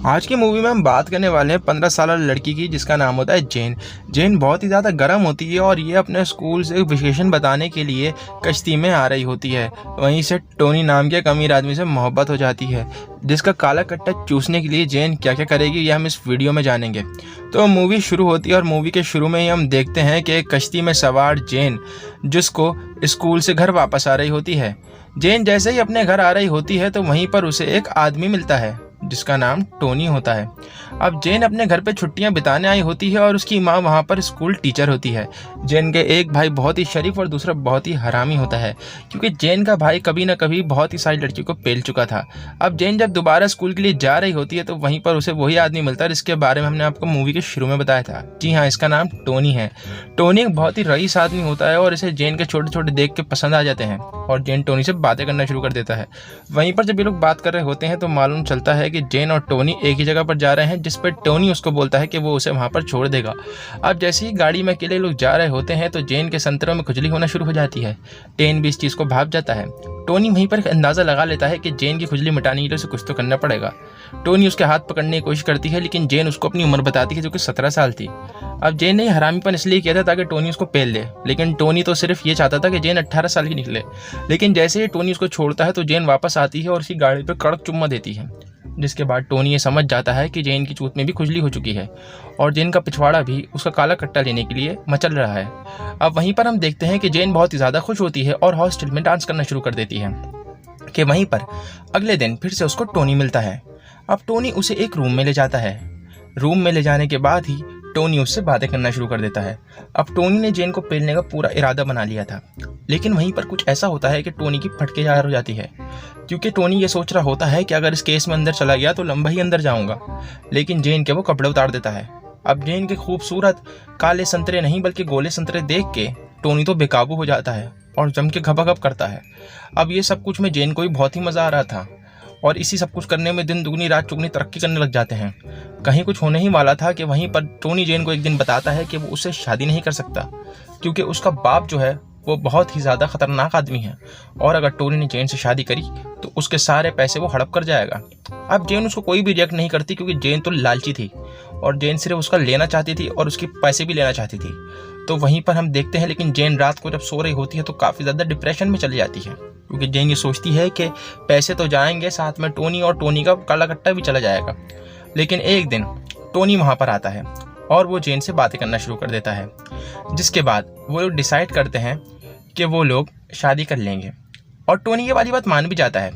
आज की मूवी में हम बात करने वाले हैं 15 साल लड़की की जिसका नाम होता है जेन। जेन बहुत ही ज़्यादा गर्म होती है और ये अपने स्कूल से वेकेशन बताने के लिए कश्ती में आ रही होती है। वहीं से टोनी नाम के एक अमीर आदमी से मोहब्बत हो जाती है, जिसका काला कट्टा चूसने के लिए जेन क्या क्या करेगी ये हम इस वीडियो में जानेंगे। तो मूवी शुरू होती है और मूवी के शुरू में ही हम देखते हैं कि एक कश्ती में सवार जेन जिसको स्कूल से घर वापस आ रही होती है। जेन जैसे ही अपने घर आ रही होती है तो वहीं पर उसे एक आदमी मिलता है जिसका नाम टोनी होता है। अब जेन अपने घर पे छुट्टियां बिताने आई होती है और उसकी माँ वहाँ पर स्कूल टीचर होती है। जेन के एक भाई बहुत ही शरीफ और दूसरा बहुत ही हरामी होता है, क्योंकि जेन का भाई कभी ना कभी बहुत ही सारी लड़कियों को पेल चुका था। अब जेन जब दोबारा स्कूल के लिए जा रही होती है तो वहीं पर उसे वही आदमी मिलता है जिसके बारे में हमने आपको मूवी के शुरू में बताया था। जी हाँ, इसका नाम टोनी है। टोनी एक बहुत ही रईस आदमी होता है और इसे जेन के छोटे छोटे देख के पसंद आ जाते हैं और जेन टोनी से बातें करना शुरू कर देता है। वहीं पर जब ये लोग बात कर रहे होते हैं तो मालूम चलता है कि जेन और टोनी एक ही जगह पर जा रहे हैं, जिस पर टोनी उसको बोलता है कि वो उसे वहां पर छोड़ देगा। अब जैसे ही गाड़ी में अकेले लोग जा रहे होते हैं तो जेन के संतरों में खुजली होना शुरू हो जाती है। जेन भी इस चीज़ को भाप जाता है। टोनी वहीं पर अंदाज़ा लगा लेता है कि जेन की खुजली मिटाने के लिए उसे कुछ तो करना पड़ेगा। टोनी उसके हाथ पकड़ने की कोशिश करती है, लेकिन जेन उसको अपनी उम्र बताती है जो कि 17 साल थी। अब जेन ने हरामीपन इसलिए किया था ताकि टोनी उसको पेल ले, लेकिन टोनी तो सिर्फ ये चाहता था कि जेन 18 साल की निकले। लेकिन जैसे ही टोनी उसको छोड़ता है तो जेन वापस आती है और उसकी गाड़ी पर कड़क चुम्मा देती है, जिसके बाद टोनी ये समझ जाता है कि जेन की चूत में भी खुजली हो चुकी है और जेन का पिछवाड़ा भी उसका काला कट्टा लेने के लिए मचल रहा है। अब वहीं पर हम देखते हैं कि जेन बहुत ही ज़्यादा खुश होती है और हॉस्टल में डांस करना शुरू कर देती है। कि वहीं पर अगले दिन फिर से उसको टोनी मिलता है। अब टोनी उसे एक रूम में ले जाता है। रूम में ले जाने के बाद ही टोनी उससे बातें करना शुरू कर देता है। अब टोनी ने जेन को पेलने का पूरा इरादा बना लिया था, लेकिन वहीं पर कुछ ऐसा होता है कि टोनी की फटके जार हो जाती है, क्योंकि टोनी ये सोच रहा होता है कि अगर इस केस में अंदर चला गया तो लंबा ही अंदर जाऊंगा। लेकिन जेन के वो कपड़े उतार देता है। अब जेन के खूबसूरत काले संतरे नहीं बल्कि गोले संतरे देख के टोनी तो बेकाबू हो जाता है और जम के घपाघप करता है। अब ये सब कुछ में जेन को भी बहुत ही मज़ा आ रहा था और इसी सब कुछ करने में दिन दुगनी रात चुगनी तरक्की करने लग जाते हैं। कहीं कुछ होने ही वाला था कि वहीं पर टोनी जेन को एक दिन बताता है कि वो उससे शादी नहीं कर सकता, क्योंकि उसका बाप जो है वो बहुत ही ज़्यादा खतरनाक आदमी है और अगर टोनी ने जेन से शादी करी तो उसके सारे पैसे वो हड़प कर जाएगा। अब जेन उसको कोई भी रिजेक्ट नहीं करती, क्योंकि जेन तो लालची थी और जेन सिर्फ उसका लेना चाहती थी और उसके पैसे भी लेना चाहती थी। तो वहीं पर हम देखते हैं, लेकिन जेन रात को जब सो रही होती है तो काफ़ी ज़्यादा डिप्रेशन में चली जाती है, क्योंकि जेन ये सोचती है कि पैसे तो जाएंगे, साथ में टोनी और टोनी का काला कट्टा भी चला जाएगा। लेकिन एक दिन टोनी वहाँ पर आता है और वो जेन से बातें करना शुरू कर देता है, जिसके बाद वो लोग डिसाइड करते हैं कि वो लोग शादी कर लेंगे और टोनी ये वाली बात मान भी जाता है।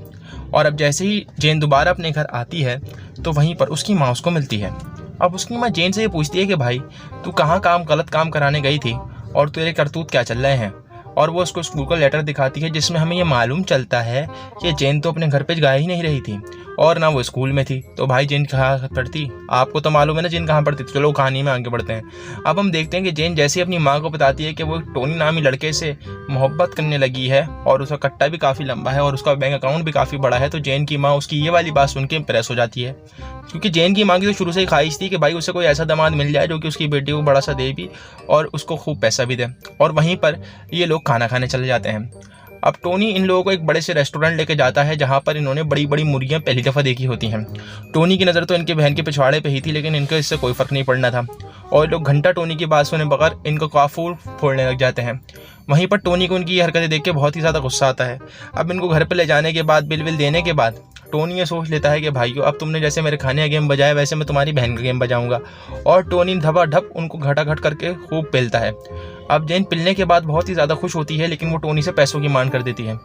और अब जैसे ही जेन दोबारा अपने घर आती है तो वहीं पर उसकी माँ उसको मिलती है। अब उसकी माँ जेन से ये पूछती है कि भाई तू कहाँ गलत काम कराने गई थी और तेरे करतूत क्या चल रहे हैं। और वो उसको स्कूल का लेटर दिखाती है जिसमें हमें ये मालूम चलता है कि जेन तो अपने घर पे जा ही नहीं रही थी और ना वो स्कूल में थी। तो भाई जेन कहाँ पढ़ती, आपको तो मालूम है ना जेन कहाँ पढ़ती थी। चलो कहानी में आगे बढ़ते हैं। अब हम देखते हैं कि जेन जैसे अपनी माँ को बताती है कि वो टोनी नामी लड़के से मोहब्बत करने लगी है और उसका कट्टा भी काफ़ी लंबा है और उसका बैंक अकाउंट भी काफ़ी बड़ा है, तो जेन की माँ उसकी ये वाली बात सुन के इम्प्रेस हो जाती है, क्योंकि जेन की माँ की तो शुरू से ही ख्वाहिश थी कि भाई उसे कोई ऐसा दामाद मिल जाए जो कि उसकी बेटी को बड़ा सा दे भी और उसको खूब पैसा भी दे। और वहीं पर ये लोग खाना खाने चले जाते हैं। अब टोनी इन लोगों को एक बड़े से रेस्टोरेंट लेके जाता है जहाँ पर इन्होंने बड़ी बड़ी मुर्गियाँ पहली दफ़ा देखी होती हैं। टोनी की नज़र तो इनके बहन के पिछवाड़े पे ही थी, लेकिन इनको इससे कोई फ़र्क नहीं पड़ना था और लोग घंटा टोनी की बात सुने बगैर इनको काफूर फोड़ने लग जाते हैं। वहीं पर टोनी को उनकी ये हरकतें देख के बहुत ही ज़्यादा गुस्सा आता है। अब इनको घर पर ले जाने के बाद बिल देने के बाद टोनी ये सोच लेता है कि भाइयों अब तुमने जैसे मेरे खाने का गेम बजाया वैसे मैं तुम्हारी बहन का गेम बजाऊंगा, और टोनी धबाधप उनको घटाघट करके खूब पेलता है। अब जेन पिलने के बाद बहुत ही ज़्यादा खुश होती है, लेकिन वो टोनी से पैसों की मांग कर देती है।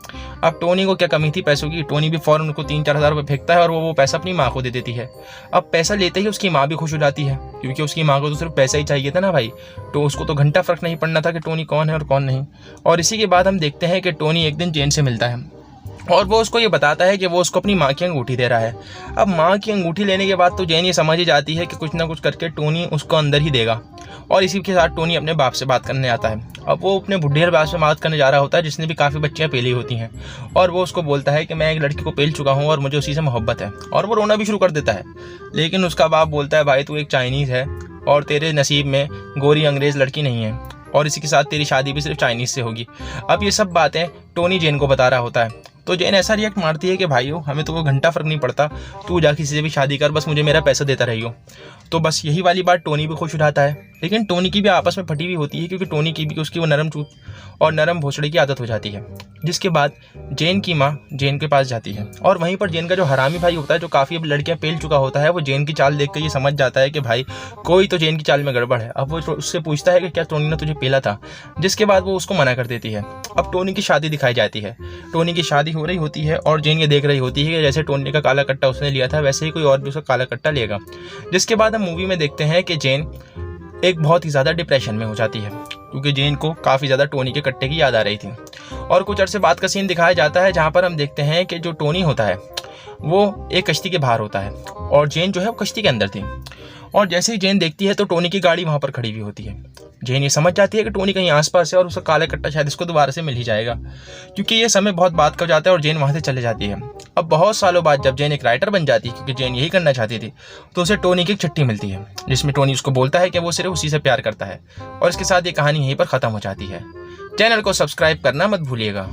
अब टोनी को क्या कमी थी पैसों की, टोनी भी फ़ौरन उनको 3-4 हज़ार रुपये फेंकता है और वो पैसा अपनी माँ को दे देती है। अब पैसा लेते ही उसकी माँ भी खुश हो जाती है, क्योंकि उसकी माँ को तो सिर्फ पैसा ही चाहिए था ना भाई, तो उसको तो घंटा फ़र्क नहीं पड़ना था कि टोनी कौन है और कौन नहीं। और इसी के बाद हम देखते हैं कि टोनी एक दिन जेन से मिलता है और वो उसको ये बताता है कि वो उसको अपनी माँ की अंगूठी दे रहा है। अब माँ की अंगूठी लेने के बाद तो जेन ये समझ ही जाती है कि कुछ ना कुछ करके टोनी उसको अंदर ही देगा, और इसी के साथ टोनी अपने बाप से बात करने आता है। अब वो अपने बुढ़िया बाप से बात करने जा रहा होता है जिसने भी काफ़ी बच्चियाँ पेली होती हैं, और वो उसको बोलता है कि मैं एक लड़की को पेल चुका हूँ और मुझे उसी से मोहब्बत है, और वो रोना भी शुरू कर देता है। लेकिन उसका बाप बोलता है भाई तू एक चाइनीज़ है और तेरे नसीब में गोरी अंग्रेज़ लड़की नहीं है, और इसी के साथ तेरी शादी भी सिर्फ चाइनीज़ से होगी। अब ये सब बातें टोनी जेन को बता रहा होता है। तो जेन ऐसा रिएक्ट मारती है कि भाइयों हमें तो कोई घंटा फ़र्क नहीं पड़ता, तू जा किसी से भी शादी कर, बस मुझे मेरा पैसा देता रहियो। तो बस यही वाली बात टोनी भी खुश उठाता है, लेकिन टोनी की भी आपस में फटी हुई होती है, क्योंकि टोनी की भी उसकी वो नरम चूत और नरम भोसड़े की आदत हो जाती है। जिसके बाद जेन की माँ जेन के पास जाती है, और वहीं पर जेन का जो हरामी भाई होता है, जो काफ़ी अब लड़कियां पेल चुका होता है, वो जेन की चाल देख कर ये समझ जाता है कि भाई कोई तो जेन की चाल में गड़बड़ है। अब वो उससे पूछता है कि क्या टोनी ने तुझे पेला था, जिसके बाद वो उसको मना कर देती है। अब टोनी की शादी दिखाई जाती है। टोनी की शादी हो रही होती है और जेन ये देख रही होती है कि जैसे टोनी का काला कट्टा उसने लिया था, वैसे ही कोई और भी उसका काला कट्टा लेगा। जिसके बाद हम मूवी में देखते हैं कि जेन एक बहुत ही ज़्यादा डिप्रेशन में हो जाती है, क्योंकि जेन को काफ़ी ज़्यादा टोनी के कट्टे की याद आ रही थी। और कुछ अरसे बाद का सीन दिखाया जाता है, जहाँ पर हम देखते हैं कि जो टोनी होता है वो एक कश्ती के बाहर होता है और जेन जो है वो कश्ती के अंदर थी। और जैसे ही जेन देखती है तो टोनी की गाड़ी वहाँ पर खड़ी हुई होती है। जेन ये समझ जाती है कि टोनी कहीं आसपास है और उसका काला कट्टा शायद इसको दोबारा से मिल ही जाएगा, क्योंकि ये समय बहुत बाद का जाता है और जेन वहाँ से चले जाती है। अब बहुत सालों बाद जब जेन एक राइटर बन जाती है, क्योंकि जेन यही करना चाहती थी, तो उसे टोनी की एक चिट्ठी मिलती है, जिसमें टोनी उसको बोलता है कि वो सिर्फ उसी से प्यार करता है। और इसके साथ ये कहानी यहीं पर ख़त्म हो जाती है। चैनल को सब्सक्राइब करना मत भूलिएगा।